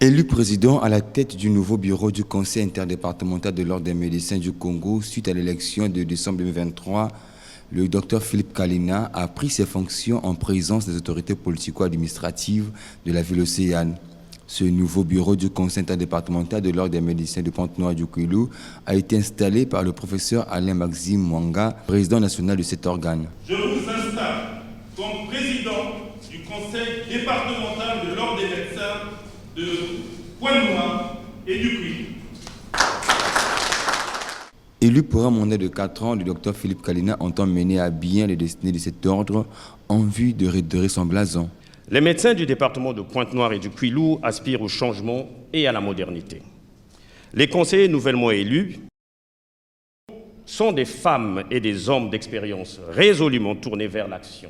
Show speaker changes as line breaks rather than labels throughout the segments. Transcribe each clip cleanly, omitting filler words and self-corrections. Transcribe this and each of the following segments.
Élu président à la tête du nouveau bureau du Conseil interdépartemental de l'Ordre des médecins du Congo suite à l'élection de décembre 2023, le Dr Philippe Kalina a pris ses fonctions en présence des autorités politico-administratives de la ville océane. Ce nouveau bureau du Conseil interdépartemental de l'Ordre des médecins de Pointe-Noire du Kwilu a été installé par le professeur Alain-Maxime Mwanga, président national de cet organe.
Je vous installe comme président du Conseil départemental de l'Ordre des médecins de Pointe-Noire et du Kwilu.
Élu pour un mandat de 4 ans, le Dr Philippe Kalina entend mener à bien les destinées de cet ordre en vue de redorer son blason.
Les médecins du département de Pointe-Noire et du Kwilu aspirent au changement et à la modernité. Les conseillers nouvellement élus sont des femmes et des hommes d'expérience résolument tournés vers l'action.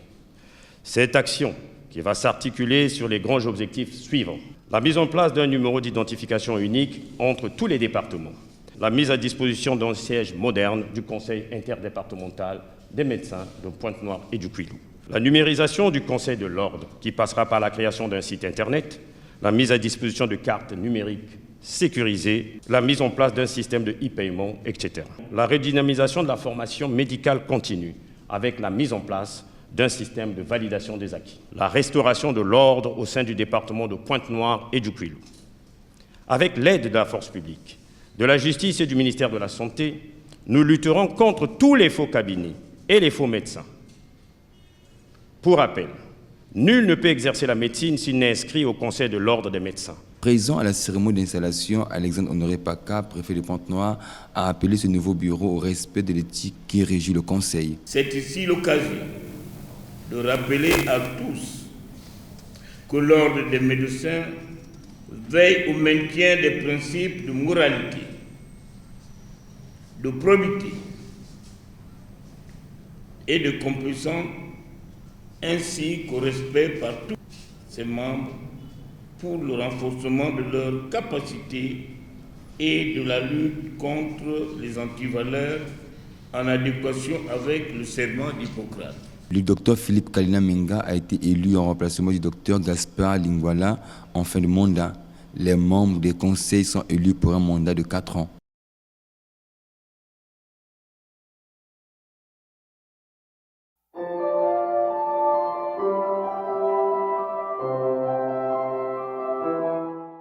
Cette action qui va s'articuler sur les grands objectifs suivants. La mise en place d'un numéro d'identification unique entre tous les départements. La mise à disposition d'un siège moderne du Conseil interdépartemental des médecins de Pointe-Noire et du Kwilu. La numérisation du Conseil de l'Ordre, qui passera par la création d'un site Internet, la mise à disposition de cartes numériques sécurisées, la mise en place d'un système de e-paiement, etc. La redynamisation de la formation médicale continue, avec la mise en place d'un système de validation des acquis. La restauration de l'ordre au sein du département de Pointe-Noire et du Kwilu. Avec l'aide de la force publique, de la justice et du ministère de la Santé, nous lutterons contre tous les faux cabinets et les faux médecins. Pour rappel, nul ne peut exercer la médecine s'il n'est inscrit au Conseil de l'Ordre des médecins.
Présent à la cérémonie d'installation, Alexandre Honoré Paka, préfet de Pointe-Noire, a appelé ce nouveau bureau au respect de l'éthique qui régit le Conseil.
C'est ici l'occasion de rappeler à tous que l'Ordre des médecins veille au maintien des principes de moralité, de probité et de complaisance, ainsi qu'au respect par tous ses membres pour le renforcement de leurs capacités et de la lutte contre les antivaleurs en adéquation avec le serment d'Hippocrate.
Le docteur Philippe Kalina Menga a été élu en remplacement du docteur Gaspard Lingwala en fin de mandat. Les membres des conseils sont élus pour un mandat de 4 ans.